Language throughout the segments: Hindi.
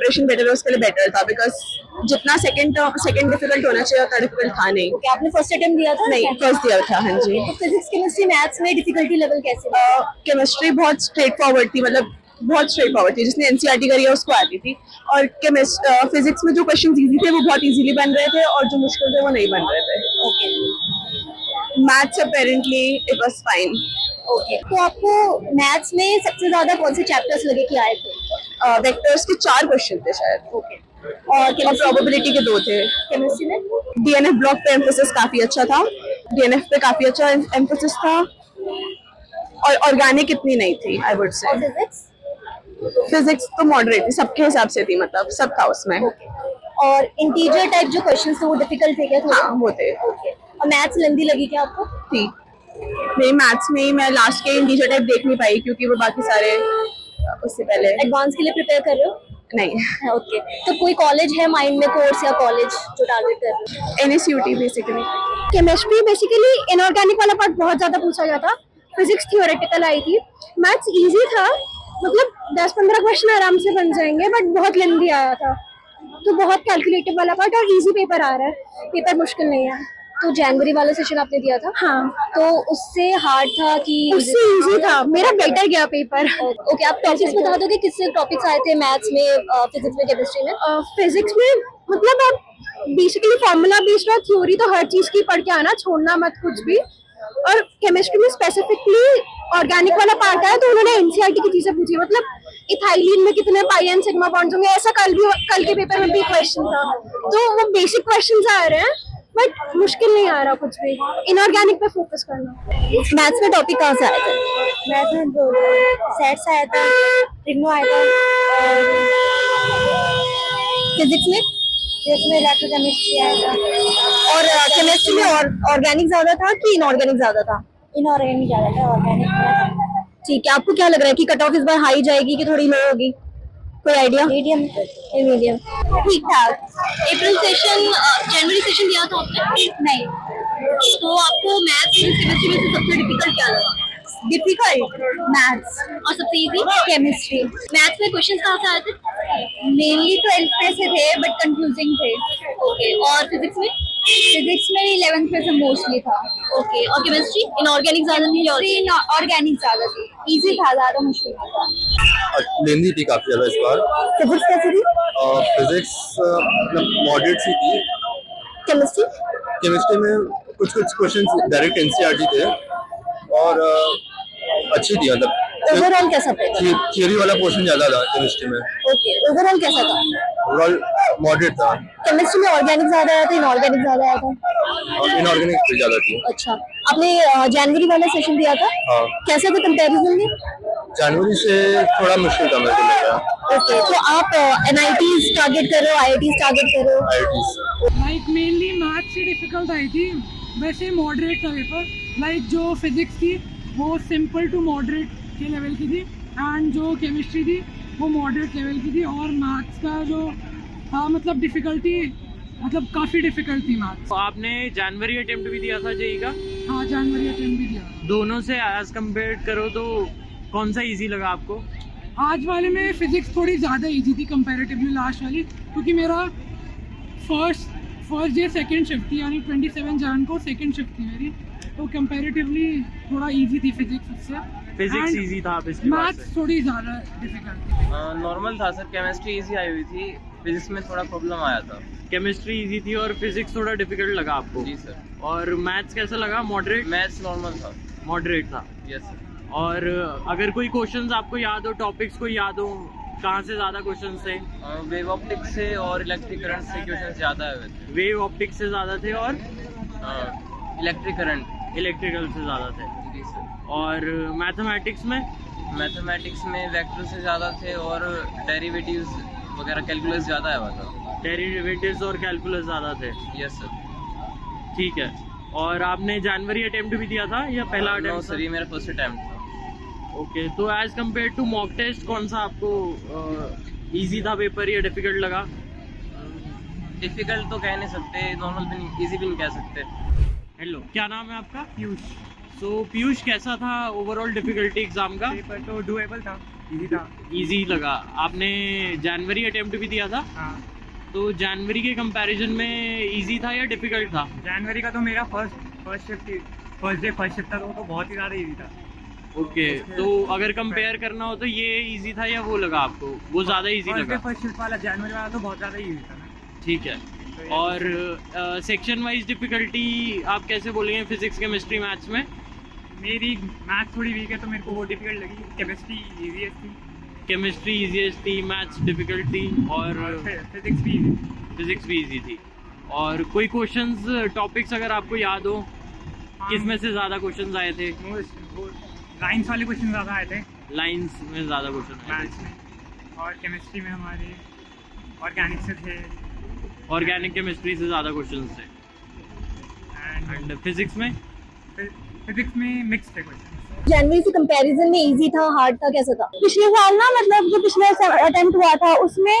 प्रिपरेशन बेटर है उसके लिए बेटर था, बिकॉज जितना सेकंड डिफिकल्ट होना चाहिए उतना डिफिकल्ट था नहीं। क्या आपने फर्स्ट अटेम्प्ट दिया था? नहीं, फर्स्ट दिया था। हाँ जी। तो फिजिक्स केमिस्ट्री मैथ्स में डिफिकल्टी लेवल कैसे? केमिस्ट्री बहुत स्ट्रेट फॉरवर्ड थी, मतलब बहुत स्ट्रेट फॉरवर्ड थी, जिसने एनसीईआरटी करी है उसको आती थी। और फिजिक्स में जो क्वेश्चन इजी थे वो बहुत इजीली बन रहे थे, और जो मुश्किल थे वो नहीं बन रहे थे। Okay. Maths apparently it was fine. Okay, तो आपको मैथ्स में सबसे ज्यादा कौन से चैप्टर्स लगे कि आए थे? वेक्टर्स के 4 क्वेश्चन थे शायद। ओके। और प्रोबेबिलिटी के 2 थे। केमिस्ट्री में? डीएनएफ ब्लॉक पे एम्फोसिस काफी अच्छा था, डीएनएफ पे काफी अच्छा एम्फोसिस था, और ऑर्गेनिक इतनी नहीं थी आई वुड से। और फिजिक्स? फिजिक्स तो मॉडरेट थी, सबके हिसाब से थी, मतलब सब था उसमें। और इंटीजर टाइप जो क्वेश्चंस थे वो डिफिकल्ट थे क्या थोड़ा? हाँ, वो थे। ओके। और मैथ्स लेंदी लगी क्या आपको? थी। नहीं, मैथ्स में ही मैं लास्ट के इंटीजर टाइप देख नहीं पाई, क्योंकि वो बाकी सारे उससे पहले। एडवांस के लिए प्रिपेयर कर रहे हो? नहीं। ओके, तो कोई कॉलेज है माइंड में, कोर्स या कॉलेज जो टारगेट कर रहे हो? NSUT basically. Chemistry basically inorganic वाला पार्ट बहुत ज्यादा पूछा गया था, फिजिक्स थ्योरेटिकल आई थी, मैथ्स इजी था, मतलब 10-15 क्वेश्चन आराम से बन जाएंगे, बट बहुत लेंदी आया था, तो बहुत कैलकुलेटिव वाला पार्ट, और इजी पेपर आ रहा है, पेपर मुश्किल नहीं है। तो जनवरी वाला सेशन आपने दिया था? हाँ। तो उससे हार्ड था कि उससे इजी था? मेरा बेटर गया पेपर। ओके, आप टॉपिक्स बता दोगे किससे टॉपिक्स आए थे मैथ्स में, फिजिक्स में, केमिस्ट्री में? फिजिक्स में मतलब आप बेसिकली फॉर्मूला बेस्ड और थ्योरी तो हर चीज की पढ़ के आना, छोड़ना मत कुछ भी। और केमिस्ट्री में स्पेसिफिकली ऑर्गेनिक वाला पार्ट है, तो उन्होंने एनसीईआरटी की चीजें पूछी, मतलब इथाइलिन में कितने पाई एंड सिग्मा बॉन्ड्स होंगे, ऐसा कल के पेपर में भी क्वेश्चन था। तो वो बेसिक क्वेश्चंस आ रहे हैं, बट मुश्किल नहीं आ रहा कुछ भी, इनऑर्गेनिक पे फोकस करना। मैथ्स में टॉपिक कहाँ से आए थे? मैथ्स में दो सेट्स आया था, ट्रिग्नो आया था, और फिजिक्स में इलेक्ट्रोकेमिस्ट्री आया था। और केमिस्ट्री में ऑर्गेनिक ज्यादा था कि इनऑर्गेनिक ज्यादा था? इनऑर्गेनिक ज्यादा था, ऑर्गेनिक। ठीक है, आपको क्या लग रहा है कि कट ऑफ इस बार हाई जाएगी कि थोड़ी लो होगी? कोई आइडिया? मीडियम। मीडियम ठीक ठाक। अप्रैल सेशन, जनवरी सेशन दिया था आपने? नहीं। तो आपको मैथ्स में, केमिस्ट्री में से सबसे डिफिकल्ट क्या लगा? Difficult maths. और सबसे इजी? केमिस्ट्री। मैथ्स में क्वेश्चंस कहाँ से आए थे? मेनली 12th पे से थे, बट कंफ्यूजिंग थे। ओके। और फिजिक्स में? फिजिक्स में 11th पे से मोस्टली था। ओके। और केमिस्ट्री? इनऑर्गेनिक ज्यादा थी? ऑर्गेनिक ज्यादा थी, इजी था, ज्यादा मुश्किल नहीं था। लेंदी थी काफी ज्यादा इस बार। फिजिक्स कैसी थी? फिजिक्स मॉडरेट सी थी। केमिस्ट्री? केमिस्ट्री में कुछ क्वेश्चन डायरेक्ट एनसीईआरटी थे, और अच्छी थी, मतलब ओवरऑल कैसा था? थियरी वाला पोर्शन ज्यादा था केमिस्ट्री में। ओके, ओवरऑल कैसा था? ओवरऑल मॉडरेट था। केमिस्ट्री में ऑर्गेनिक ज्यादा आया था, इनऑर्गेनिक ज्यादा आया था? और इनऑर्गेनिक ज्यादा थी। अच्छा, आपने जनवरी वाला सेशन दिया था? हाँ। कैसे था कंपैरिजन में? जनवरी से थोड़ा मुश्किल था मेरे को लग रहा। ओके, तो आप एनआईटीज टारगेट कर रहे हो, आईआईटीज टारगेट कर रहे हो? आईआईटीज। लाइक मेनली मैथ्स से डिफिकल्ट आई थी, वैसे मॉडरेट था पेपर। लाइक जो फिजिक्स थी वो सिंपल टू मॉडरेट के लेवल की थी, एंड जो केमिस्ट्री थी वो मॉडरेट लेवल की थी, और मैथ्स का जो था मतलब डिफ़िकल्टी, मतलब काफ़ी डिफ़िकल्ट थी मैथ्स। तो आपने जनवरी अटेम्प्ट भी दिया था जेई का? हाँ, जनवरी अटेम्प्ट भी दिया। दोनों से एज कम्पेयर करो तो कौन सा इजी लगा आपको? आज वाले में फिजिक्स थोड़ी ज़्यादा इजी थी कंपैरेटिवली लास्ट वाली, क्योंकि मेरा फर्स्ट डे सेकंड शिफ्ट थी, यानी 27 जन को सेकंड शिफ्ट थी मेरी, तो कंपैरेटिवली थोड़ा इजी थी फिजिक्स उससे। फिजिक्स इजी था पिछली बार से? मैथ्स थोड़ी ज़्यादा डिफिकल्ट थी। नॉर्मल था सर, केमिस्ट्री इजी आई हुई थी, फिजिक्स में थोड़ा प्रॉब्लम आया था। केमिस्ट्री इजी थी और फिजिक्स थोड़ा डिफिकल्ट लगा आपको? जी सर। और मैथ्स कैसा लगा? मॉडरेट? मैथ्स नॉर्मल था। मॉडरेट था। Yes sir. और अगर कोई क्वेश्चंस आपको याद हो, टॉपिक्स को याद हो, कहाँ से ज़्यादा क्वेश्चंस थे? वेव ऑप्टिक्स से और इलेक्ट्रिक करंट से क्वेश्चन ज़्यादा आए हुए थे। वेव ऑप्टिक्स से ज़्यादा थे और इलेक्ट्रिक करंट, इलेक्ट्रिकल से ज़्यादा थे। जी सर। और मैथमेटिक्स में? मैथमेटिक्स में वेक्टर से ज़्यादा थे, और डेरिवेटिव्स वगैरह कैलकुलस ज़्यादा आया हुआ था। डेरिवेटिव्स और कैलकुलस ज़्यादा थे। Yes sir. ठीक है। और आपने जनवरी अटेम्प्ट भी दिया था या पहला नो अटेम्प्ट? सर, ये मेरा फर्स्ट अटेम्प्ट था। ओके, तो as compare to mock test कौन सा आपको इजी था पेपर या डिफिकल्ट लगा? डिफिकल्ट तो कह नहीं सकते, नॉर्मल भी नहीं, ईजी भी नहीं कह सकते। हेलो, क्या नाम है आपका? पीयूष। सो पीयूष, कैसा था ओवरऑल डिफिकल्टी एग्जाम का? पेपर तो डुएबल था। इजी था। इजी लगा। आपने जनवरी अटेम्प्ट भी दिया था, हाँ, तो जनवरी के कंपैरिजन में इजी था या डिफिकल्ट था? जनवरी का तो मेरा फर्स्ट शिफ्ट था, तो बहुत ही ज़्यादा इजी था। ओके, तो अगर कंपेयर करना हो तो ये इजी था या वो लगा आपको वो ज़्यादा इजी लगा? फर्स्ट शिफ्ट वाला जनवरी वाला तो बहुत ज़्यादा इजी था ना। ठीक है। और सेक्शन वाइज डिफिकल्टी आप कैसे बोलेंगे फिजिक्स, केमिस्ट्री, मैथ्स में? मेरी मैथ थोड़ी वीक है तो मेरे को वो डिफिकल्ट लगी। केमिस्ट्री ईजीएस्ट थी, केमिस्ट्री इजीएस्ट थी, मैथ्स डिफिकल्ट थी, और फिजिक्स भी easy। फिजिक्स भी इजी थी। और कोई क्वेश्चंस, टॉपिक्स अगर आपको याद हो, किस में से ज़्यादा क्वेश्चंस आए थे? लाइन्स वाले क्वेश्चन ज़्यादा आए थे लाइंस में ज़्यादा क्वेश्चन आए मैथ्स में, और केमिस्ट्री में हमारे ऑर्गेनिक से थे, थे। ऑर्गेनिक केमिस्ट्री से ज़्यादा क्वेश्चंस थे। एंड एंड फिजिक्स में? फिजिक्स में मिक्स थे क्वेश्चन। जनवरी से कंपैरिजन में इजी था, हार्ड था, कैसा था? पिछले साल ना, मतलब जो पिछले अटेम्प्ट हुआ था उसमें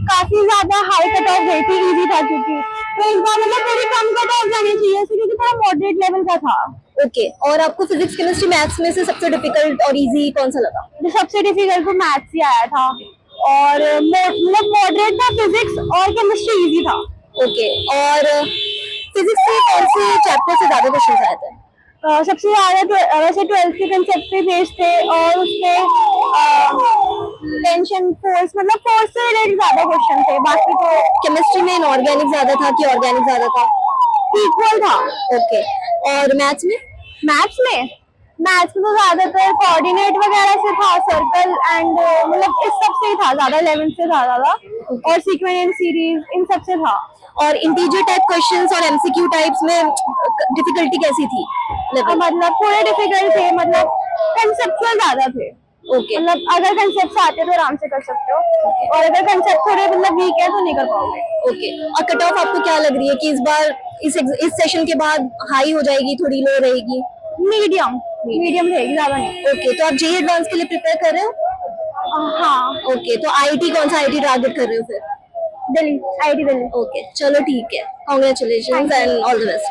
काफी ज्यादा हाई कट ऑफ गई थी, इजी था क्योंकि, तो इस बार मतलब थोड़ी कम कट ऑफ जानी चाहिए क्योंकि थोड़ा मॉडरेट लेवल का था। ओके, और आपको फिजिक्स, केमिस्ट्री, मैथ्स में से सबसे डिफिकल्ट और इजी कौन सा लगा? सबसे डिफिकल्ट तो मैथ्स ही आया था, और मतलब मॉडरेट था फिजिक्स, और केमिस्ट्री इजी था। ओके, और फिजिक्स से कौन से चैप्टर से ज्यादा क्वेश्चन आए थे? सबसे ज्यादा वैसे 12th के कंसेप्ट पे बेस्ड थे, और उसके टेंशन फोर्स, मतलब फोर्स से रिलेटेड ज्यादा क्वेश्चन थे। बाकी तो केमिस्ट्री में इनऑर्गेनिक ज्यादा था कि ऑर्गेनिक ज्यादा था? इक्वल था। ओके, और मैथ्स में? मैथ्स में तो ज्यादातर कोऑर्डिनेट वगैरह से था, सर्कल एंड मतलब इस सब से ही था ज्यादा, 11th से था ज्यादा, और सीक्वेंस एंड सीरीज इन सब से था। और इंटीजर टाइप क्वेश्चंस और एमसीक्यू टाइप्स में डिफिकल्टी कैसी थी? मतलब थोड़े डिफिकल्ट थे, मतलब कंसेप्चुअल ज्यादा थे। ओके, मतलब अगर कंसेप्ट आते तो आराम से कर सकते हो, और अगर कंसेप्ट थोड़े मतलब वीक है तो नहीं कर पाओगे। ओके, और कट ऑफ आपको क्या लग रही है कि इस बार इस सेशन के बाद हाई हो जाएगी, थोड़ी लो रहेगी? मीडियम रहेगी, ज्यादा नहीं। ओके, तो आप जेईई एडवांस के लिए प्रिपेयर कर रहे हो? हाँ। ओके, तो आईआईटी, कौन सा आईआईटी टारगेट कर रहे हो फिर? दिल्ली, आईआईटी दिल्ली। ओके, चलो ठीक है, congratulations and all the best.